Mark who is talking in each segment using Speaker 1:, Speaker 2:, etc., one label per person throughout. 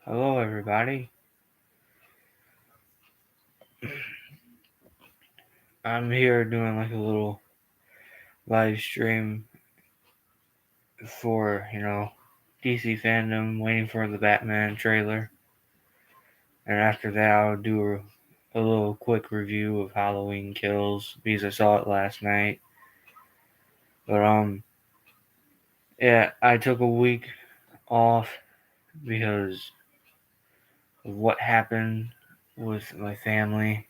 Speaker 1: Hello, everybody. I'm here doing like a little live stream for, DC fandom, waiting for the Batman trailer. And after that, I'll do a little quick review of Halloween Kills because I saw it last night. But, yeah, I took a week off because of what happened with my family.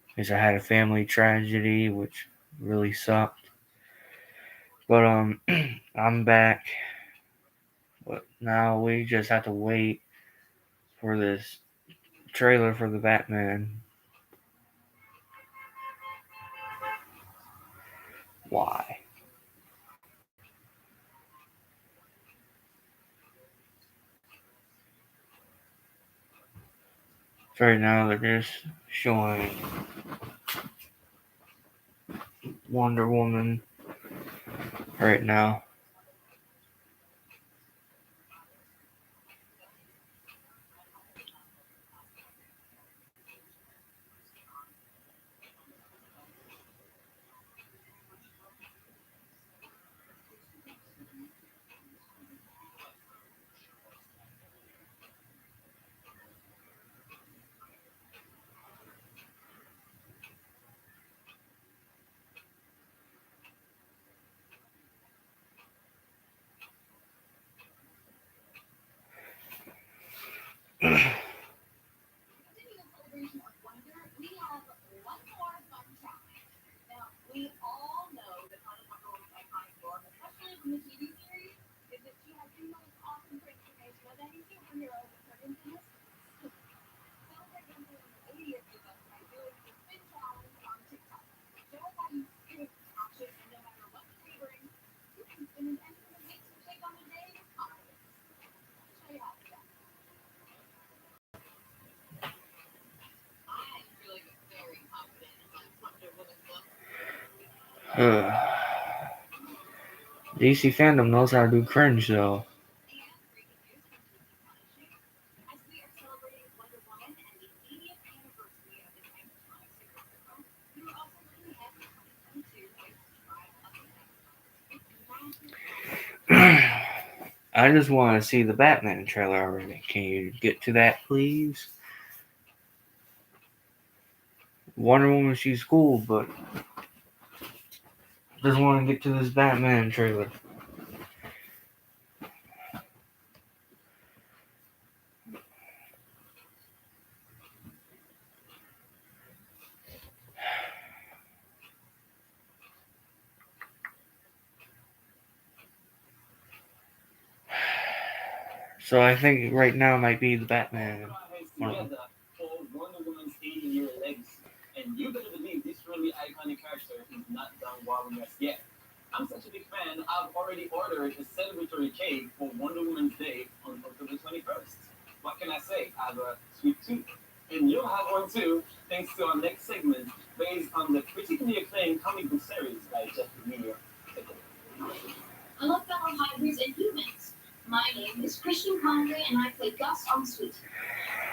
Speaker 1: Because I had a family tragedy, which really sucked. But, I'm back. But now we just have to wait for this trailer for the Batman. Why? So right now they're just showing Wonder Woman right now. DC fandom knows how to do cringe though. I just want to see the Batman trailer already. Can you get to that, please? Wonder Woman, she's cool, but just want to get to this Batman trailer. So I think right now might be the Batman one.
Speaker 2: Wonder Woman's 80-year legacy. And you better believe this really iconic character is not done wowing us yet. I'm such a big fan, I've already ordered a celebratory cake for Wonder Woman's Day on October 21st. What can I say? I have a sweet tooth. And you'll have one too, thanks to our next segment, based on the critically acclaimed comic book series by Jeff Lemire.
Speaker 3: Hello, fellow hybrids and humans. My name is Christian Conway, and I play Gus on Sweet.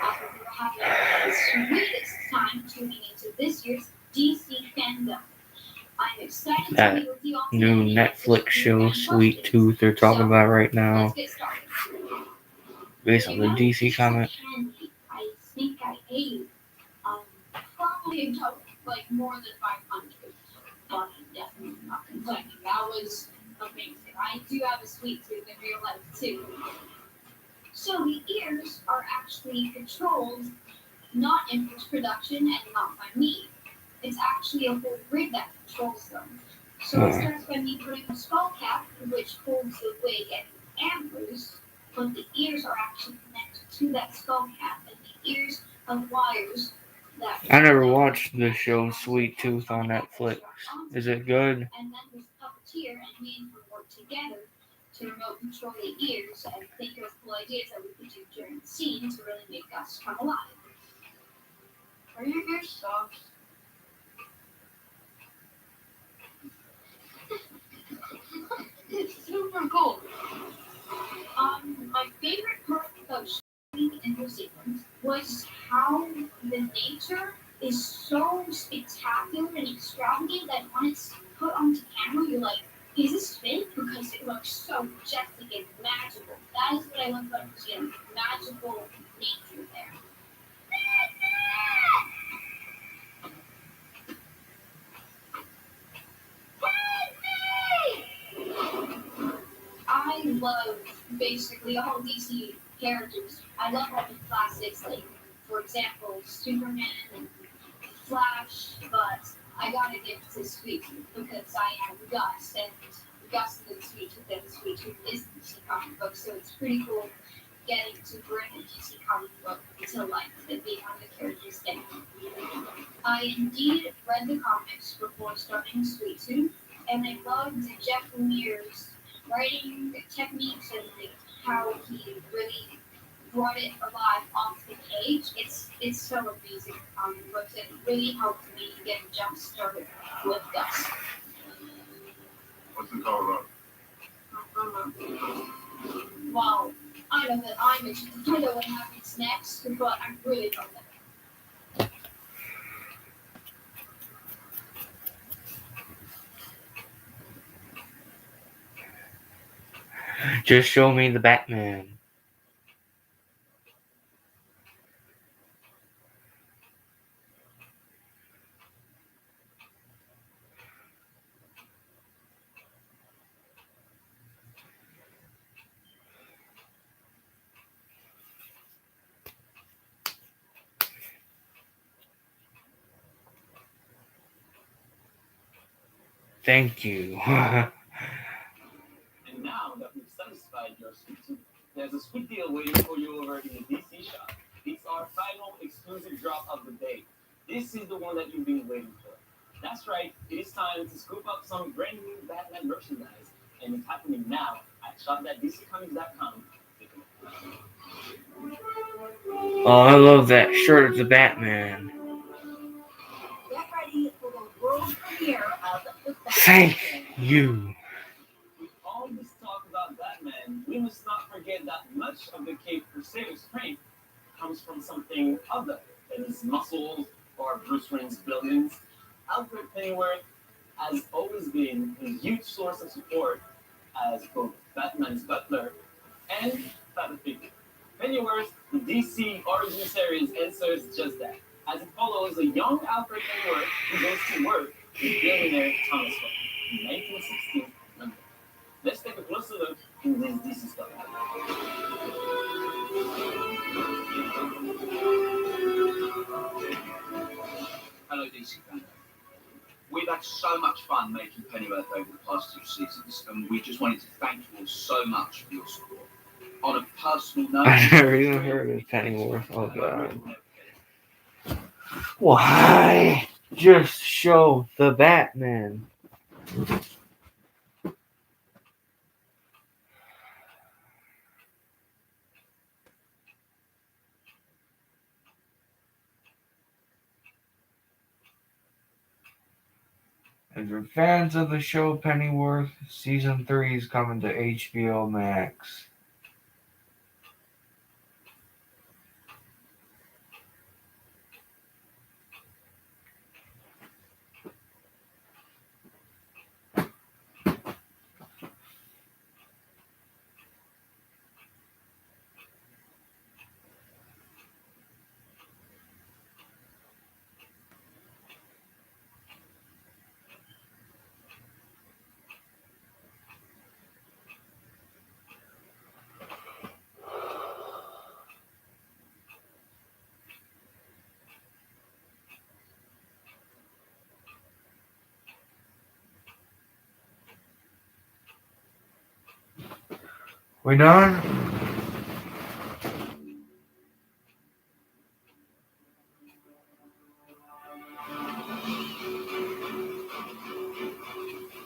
Speaker 3: I hope you're having the sweetest time tuning into this year's DC fandom. I'm excited to be with you all today.
Speaker 1: New Netflix show, Sweet Tooth, they're talking about right now.
Speaker 3: Let's get started.
Speaker 1: Based on the DC comic.
Speaker 3: I think I ate probably like more than 500, but I'm definitely not complaining. That was amazing. I do have a sweet tooth in real life too. So the ears are actually controlled not in post-production and not by me. It's actually a whole rig that controls them. So it starts by me putting a skull cap, which holds the wig and antlers, but the ears are actually connected to that skull cap, and the ears have wires that...
Speaker 1: I never watched the show Sweet Tooth on Netflix. Is it good?
Speaker 3: And then this puppeteer and me can work together to remote control the ears and think of cool ideas that we could do during the scene to really make us come alive. Are your ears soft? It's super cool. My favorite part of nature is so spectacular and extravagant that when it's put onto camera, you're like, is this fake? Because it looks so majestic and magical. That is what I love about the gym. Magical nature there. I love basically all DC characters. I love all the classics, like, for example, Superman and Flash, but I gotta give it to Sweet Tooth because I am Gus, and Gus is Sweet Tooth, and Sweet Tooth is the DC comic book, so it's pretty cool getting to bring a DC comic book to life and being on the character's day. I indeed read the comics before starting Sweet Tooth, and I loved Jeff Lemire's writing techniques and like how he really brought it alive off the page. It's so amazing comic books. It really helped me get jump started with Gus.
Speaker 4: What's the color about?
Speaker 3: Well, I know that I'm interested. I know what happens next, but I really love that.
Speaker 1: Just show me the Batman. Thank you.
Speaker 2: And now that we've satisfied your sweet tooth, there's a sweet deal waiting for you over in the DC shop. It's our final exclusive drop of the day. This is the one that you've been waiting for. That's right, it is time to scoop up some brand new Batman merchandise, and it's happening now at shop.dccomics.com.
Speaker 1: Oh, I love that shirt of the Batman.
Speaker 5: Get ready for the world premiere of the
Speaker 1: Thank you.
Speaker 2: With all this talk about Batman, we must not forget that much of the Cape Crusader's strength comes from something other than his muscles or Bruce Wayne's billions. Alfred Pennyworth has always been a huge source of support as both Batman's butler and father figure. Pennyworth, the DC origin series, answers just that, as it follows a young Alfred Pennyworth who goes to work with billionaire Thomas Wayne in 1916 London. Let's take a closer look in this DC story.
Speaker 6: Hello, DC fandom. We've had so much fun making Pennyworth over the past 2 seasons, and we just wanted to thank you all so much for your support. On a personal note,
Speaker 1: I never even heard of Pennyworth. Oh god. Why? Just show the Batman. If you're fans of the show Pennyworth, Season 3 is coming to HBO Max. We done?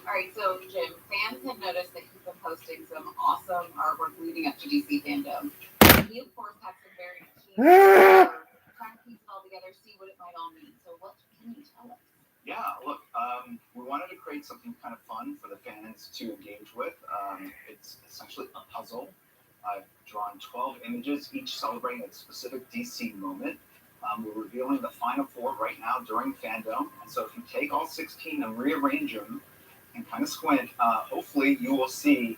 Speaker 5: Alright, so Jim, fans have noticed that you've been posting some awesome artwork leading up to DC fandom. We, of course, have some very key trying to piece it all together, see what it might all mean. So what can you tell us?
Speaker 6: Yeah, look, we wanted to create something kind of fun for the fans to engage with. It's essentially a puzzle. I've drawn 12 images, each celebrating a specific DC moment. We're revealing the final 4 right now during Fandom. And so if you take all 16 and rearrange them and kind of squint, hopefully you will see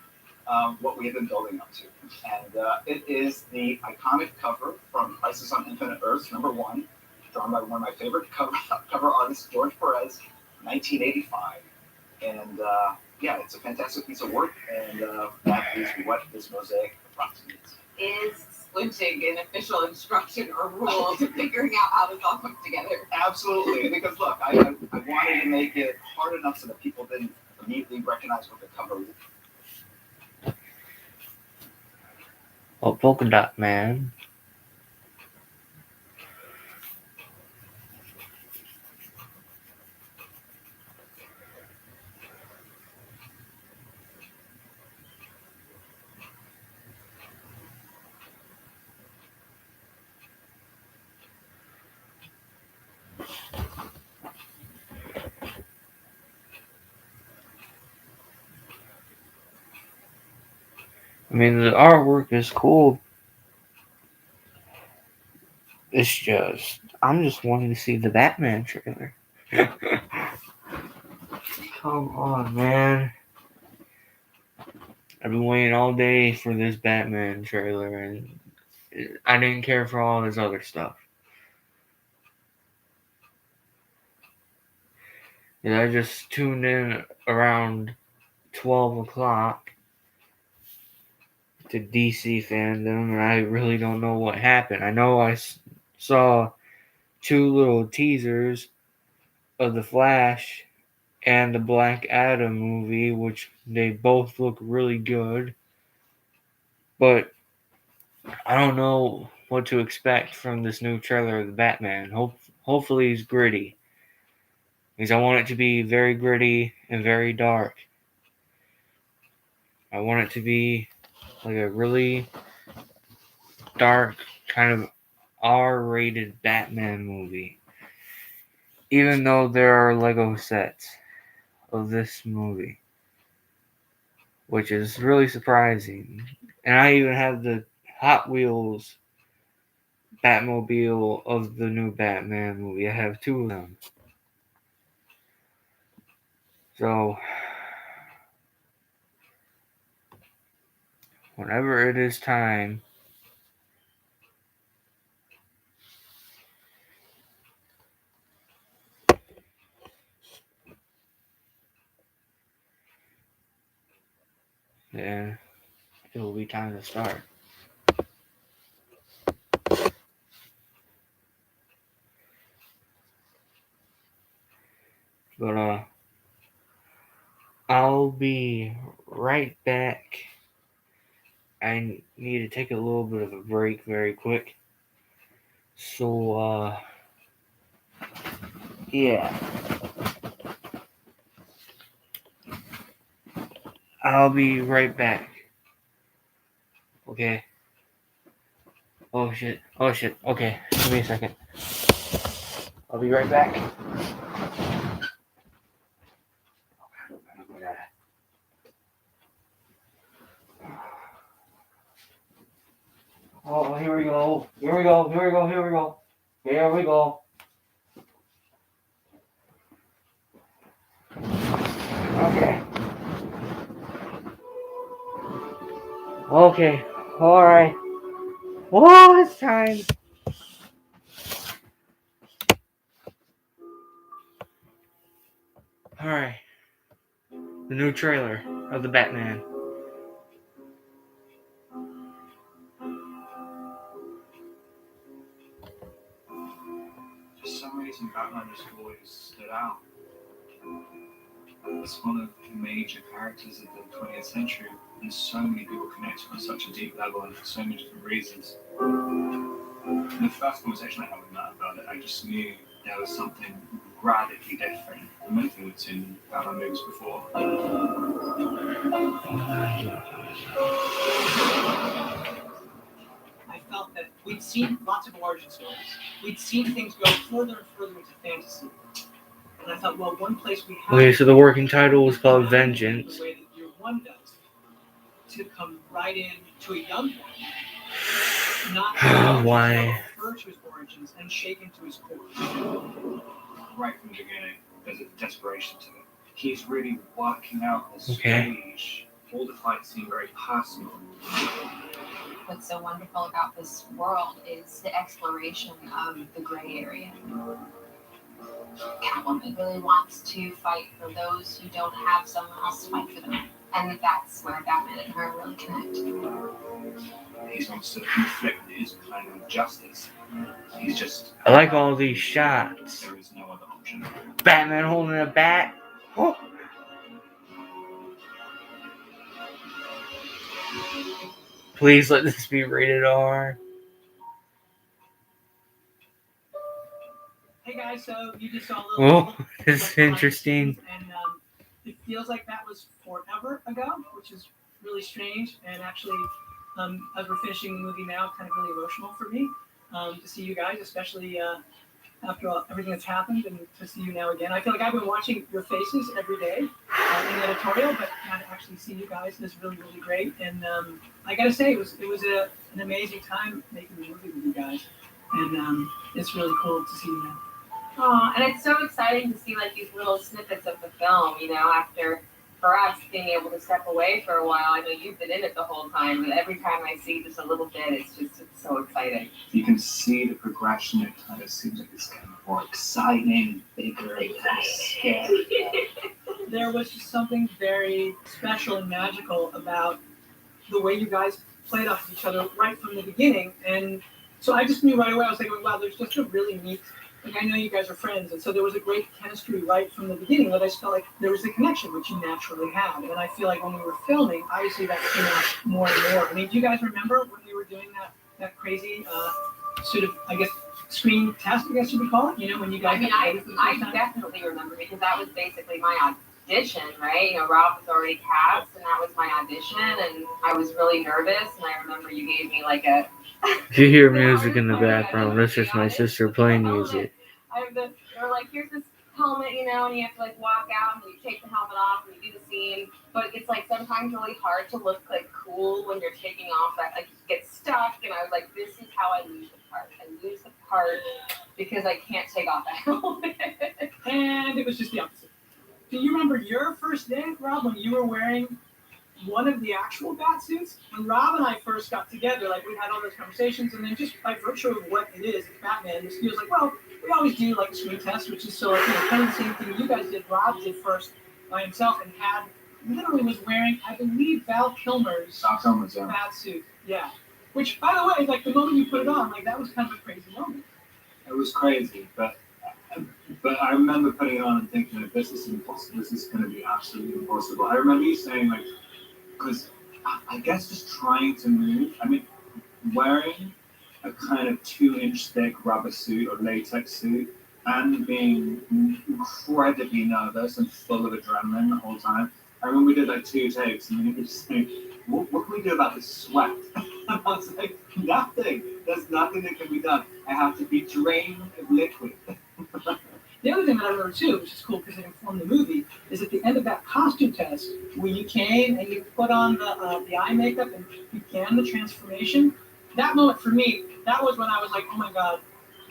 Speaker 6: what we have been building up to. And it is the iconic cover from Crisis on Infinite Earths, #1, drawn by one of my favorite cover artists, George Perez, 1985. And yeah, it's a fantastic piece of work, and that is what this mosaic approximates.
Speaker 5: Is squinting an official instruction or rule to figuring out how this all comes together?
Speaker 6: Absolutely, because look, I wanted to make it hard enough so that people didn't immediately recognize what the cover was.
Speaker 1: Oh, Polka Dot Man. I mean, the artwork is cool. It's just, I'm just wanting to see the Batman trailer. Come on, man. I've been waiting all day for this Batman trailer, and I didn't care for all this other stuff. And I just tuned in around 12 o'clock to DC Fandom, and I really don't know what happened. I know I saw 2 little teasers of The Flash and the Black Adam movie, which they both look really good. But I don't know what to expect from this new trailer of the Batman. Hopefully he's gritty. Because I want it to be very gritty and very dark. I want it to be like a really dark, kind of R-rated Batman movie. Even though there are Lego sets of this movie, which is really surprising. And I even have the Hot Wheels Batmobile of the new Batman movie. I have 2 of them. So, whenever it is time, then it will be time to start. But I'll be right back. I need to take a little bit of a break very quick. So yeah. I'll be right back. Okay. Oh shit. Okay. Give me a second. I'll be right back. Oh, here we go. Okay. Alright. Oh, it's time. Alright. The new trailer of the Batman.
Speaker 4: For some reason, Batman just always stood out. As one of the major characters of the 20th century, and so many people connect on such a deep level and for so many different reasons. In the first conversation I had with Matt about it, I just knew there was something radically different from anything we'd seen in Batman movies before.
Speaker 7: I felt that we'd seen lots of origin stories. We'd seen things go further and further into fantasy. And I thought, well, one place we have...
Speaker 1: Okay, so the working title was called Vengeance.
Speaker 7: The way that Year One does. To come right in to a young one not
Speaker 1: Why?
Speaker 7: refer to his origins and shaken to his core.
Speaker 4: Right from the beginning, there's a desperation to it. He's really working out the
Speaker 1: Okay.
Speaker 4: stage. All the fights seem very personal.
Speaker 5: What's so wonderful about this world is the exploration of the gray area. Catwoman really wants to fight for those who don't have someone else to fight for them. And that's where Batman and her really connect.
Speaker 4: He wants to inflict his kind of justice. He's just.
Speaker 1: I like all these shots.
Speaker 4: There is no other option.
Speaker 1: Batman holding a bat. Oh. Please let this be rated R.
Speaker 7: Hey guys, so you just saw a little.
Speaker 1: Oh, this is interesting.
Speaker 7: And it feels like that was forever ago, which is really strange. And actually, as we're finishing the movie now, kind of really emotional for me to see you guys, especially after everything that's happened, and to see you now again. I feel like I've been watching your faces every day in the editorial, but now to actually see you guys is really, really great. And I gotta say, it was an amazing time making the movie with you guys, and it's really cool to see you now.
Speaker 5: Oh, and it's so exciting to see like these little snippets of the film, you know, after for us being able to step away for a while. I know you've been in it the whole time, but every time I see just a little bit, it's so exciting.
Speaker 4: You can see the progression. It kind of seems like it's getting more exciting, bigger, and kind of scary.
Speaker 7: There was just something very special and magical about the way you guys played off each other right from the beginning. And so I just knew right away, I was like, wow, there's just a really neat, like I know you guys are friends. And so there was a great chemistry right from the beginning that I just felt like there was a connection, which you naturally had. And I feel like when we were filming, obviously that came out more and more. I mean, do you guys remember when we were doing that crazy sort of, I guess, screen test, I guess you would call it? You know, when you guys...
Speaker 5: I definitely remember because that was basically my audition, right? You know, Rob was already cast, and that was my audition, and I was really nervous, and I remember you gave me like a...
Speaker 1: If you hear music in the background, that's just my sister playing music.
Speaker 5: They were like, here's this helmet, you know, and you have to like walk out, and you take the helmet off, and you do the scene, but it's like sometimes really hard to look like cool when you're taking off that, like, you get stuck, and I was like, this is how I lose the part. I lose the part because I can't take off that helmet.
Speaker 7: And it was just the opposite. Do you remember your first day, Rob, when you were wearing one of the actual bat suits? When Rob and I first got together, like, we had all those conversations, and then just by virtue of what it is, it's Batman, it feels like, well, we always do like a screen test, which is so, like, you know, kind of the same thing you guys did. Rob did first by himself and literally was wearing, I believe, Val Kilmer's bat suit. Yeah. Which, by the way, like, the moment you put it on, like, that was kind of a crazy moment.
Speaker 4: It was crazy, but I remember putting it on and thinking that this is impossible. This is going to be absolutely impossible. I remember you saying, like, because I guess just trying to move. I mean, wearing a kind of 2-inch thick rubber suit or latex suit and being incredibly nervous and full of adrenaline the whole time. I remember we did like 2 takes, and you were just saying, what can we do about this sweat? And I was like, nothing. There's nothing that can be done. I have to be drained of liquid.
Speaker 7: The other thing that I remember too, which is cool because it informed the movie, is at the end of that costume test, when you came and you put on the eye makeup and began the transformation, that moment for me, that was when I was like, oh my God,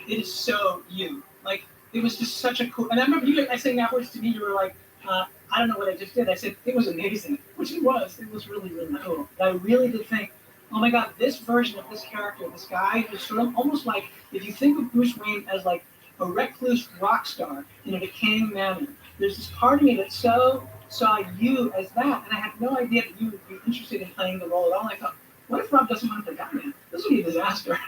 Speaker 7: it is so you. Like, it was just such a cool, and I remember you saying afterwards to me, you were like, I don't know what I just did. I said, it was amazing, which it was. It was really, really cool. But I really did think, oh my God, this version of this character, this guy who's sort of almost like, if you think of Bruce Wayne as like a recluse rock star in a decaying manner, there's this part of me that so saw you as that, and I had no idea that you would be interested in playing the role at all. And I thought, what if Rob doesn't want to play Batman? This would be a disaster.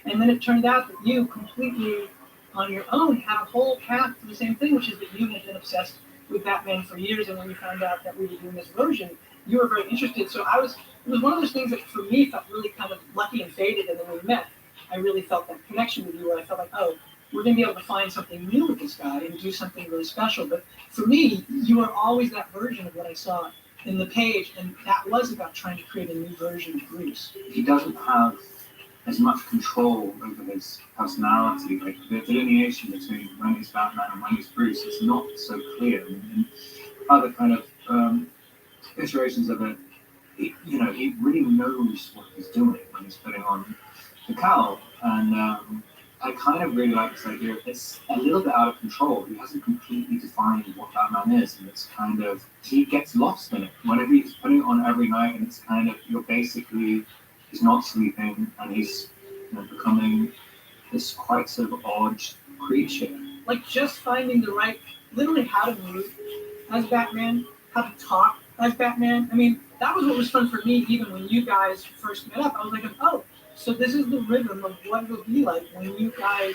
Speaker 7: And then it turned out that you completely on your own had a whole path to the same thing, which is that you had been obsessed with Batman for years, and when you found out that we were doing this version, you were very interested. So it was one of those things that for me felt really kind of lucky and fated, and then when we met, I really felt that connection with you where I felt like, oh, we're going to be able to find something new with this guy and do something really special. But for me, you were always that version of what I saw in the page, and that was about trying to create a new version of Bruce.
Speaker 4: He doesn't have as much control over his personality. Like, the delineation between when he's Batman and when he's Bruce is not so clear. And other kind of iterations of it, he really knows what he's doing when he's putting on Cal, and I kind of really like this idea. It's a little bit out of control. He hasn't completely defined what Batman is, and it's kind of he gets lost in it. Whenever he's putting it on every night, and it's kind of he's not sleeping, and he's becoming this quite sort of odd creature.
Speaker 7: Like just finding the right, literally how to move as Batman, how to talk as Batman. I mean, that was what was fun for me even when you guys first met up. I was like, oh, so this is the rhythm of what it'll be like when you guys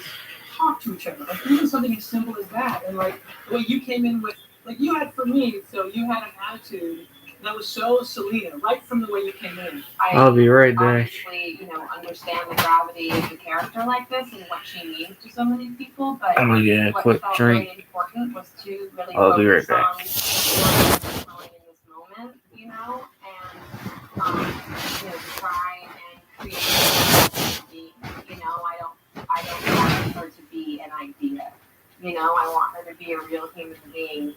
Speaker 7: talk to each other. Like even something as simple as that. And like the way you came in with, like you had for me, so you had an attitude that was so Selena, right from the way you came in.
Speaker 1: I'll be right back.
Speaker 5: Obviously, understand the gravity of the character like this and what she means to so many people, but
Speaker 1: I'm gonna get a
Speaker 5: what
Speaker 1: quick
Speaker 5: felt
Speaker 1: drink.
Speaker 5: really important was to really
Speaker 1: I'll be right
Speaker 5: focus
Speaker 1: back.
Speaker 5: on the story that we're telling in this moment, and to try and create something. I don't want her to be an idea. I want her to be a real human being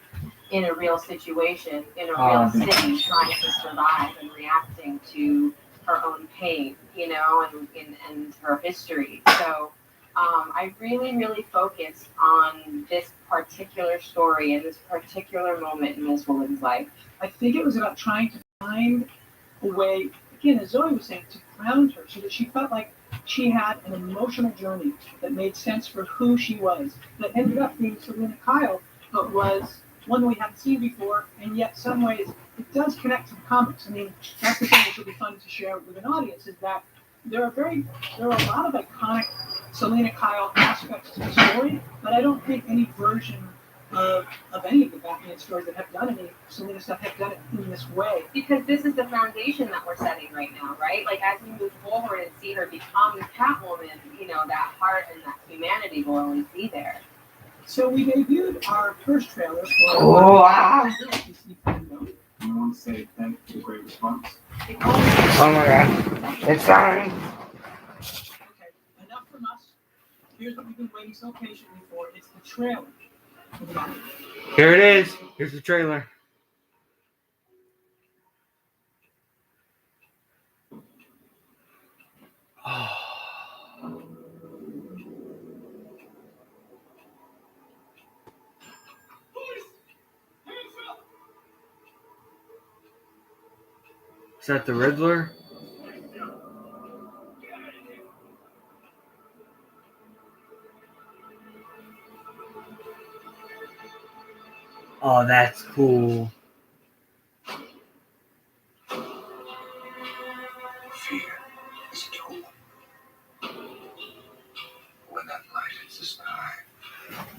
Speaker 5: in a real situation, in a real city, trying to survive and reacting to her own pain, and her history. So I really, really focused on this particular story and this particular moment in this woman's life.
Speaker 7: I think it was about trying to find a way, again, as Zoe was saying, to ground her so that she felt like she had an emotional journey that made sense for who she was, that ended up being Selena Kyle, but was one that we hadn't seen before, and yet some ways it does connect to the comics. I mean, that's the thing that should be fun to share with an audience, is that there are a lot of iconic Selena Kyle aspects to the story, but I don't think any version of any of the Batman stories that have done any Selena stuff have done it in this way.
Speaker 5: Because this is the foundation that we're setting right now, right? Like as we move forward and see her become Catwoman, that heart and that humanity will always be there.
Speaker 7: So we debuted our first trailer for DC Fandom.
Speaker 4: I want to say thank you for the great response.
Speaker 1: Oh my god. It's time.
Speaker 7: Okay, enough from us. Here's what we've been waiting so patiently for. It's the trailer for the Batman.
Speaker 1: Here it is. Here's the trailer. Is that the Riddler? Oh, that's cool.
Speaker 4: Fear is a tool. When that light hits the sky,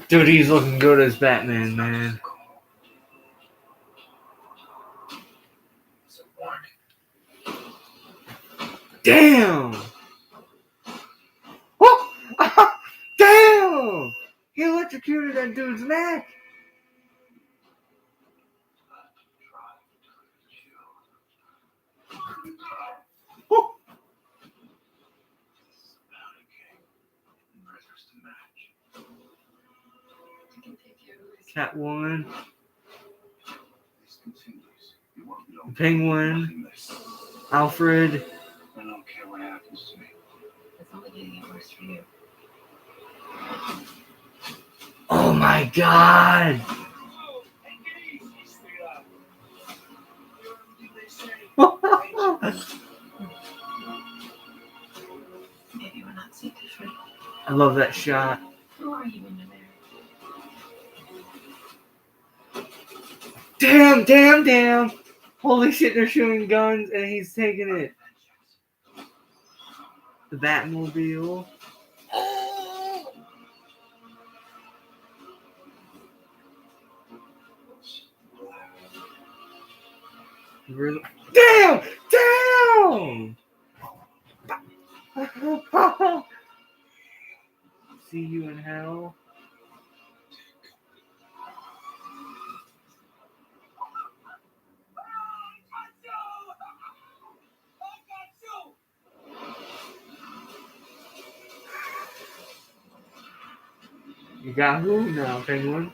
Speaker 1: Dude, he's looking good as Batman, man.
Speaker 4: it's a warning.
Speaker 1: Damn! Oh! Damn! He electrocuted that dude's neck! Oh. Catwoman, Penguin, Alfred.
Speaker 4: I don't care what happens to me.
Speaker 5: It's only going to get worse for you.
Speaker 1: Oh my god!
Speaker 5: Maybe we're not so different.
Speaker 1: I love that shot.
Speaker 5: Who are you in there?
Speaker 1: Damn! Holy shit, they're shooting guns and he's taking it. The Batmobile. Damn! See you in hell. You got who now, Penguin?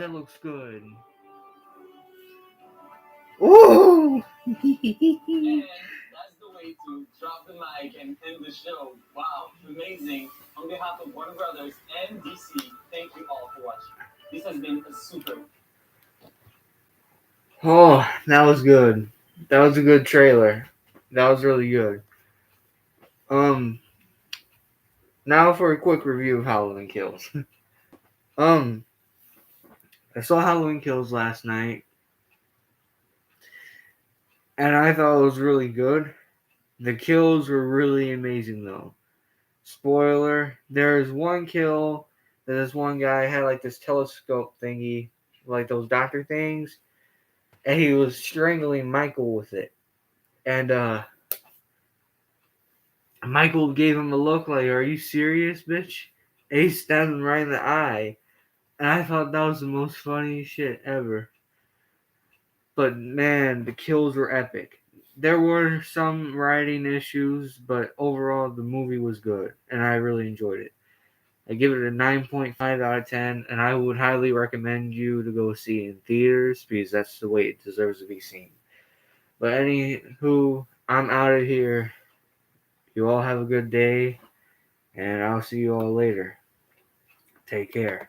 Speaker 1: that looks good. Ooh!
Speaker 2: And that's the way to drop the mic and end the show. Wow, amazing. On behalf of Warner Brothers and DC, thank you all for watching. This has been a super.
Speaker 1: Oh, that was good. That was a good trailer. That was really good. Now for a quick review of Halloween Kills. I saw Halloween Kills last night, and I thought it was really good. The kills were really amazing, though. Spoiler: there's one kill that this one guy had like this telescope thingy, like those doctor things, and he was strangling Michael with it. And Michael gave him a look like, "Are you serious, bitch?" And he stabbed him right in the eye. And I thought that was the most funny shit ever. But man, the kills were epic. There were some writing issues, but overall the movie was good, and I really enjoyed it. I give it a 9.5 out of 10, and I would highly recommend you to go see it in theaters because that's the way it deserves to be seen. But anywho, I'm out of here. You all have a good day, and I'll see you all later. Take care.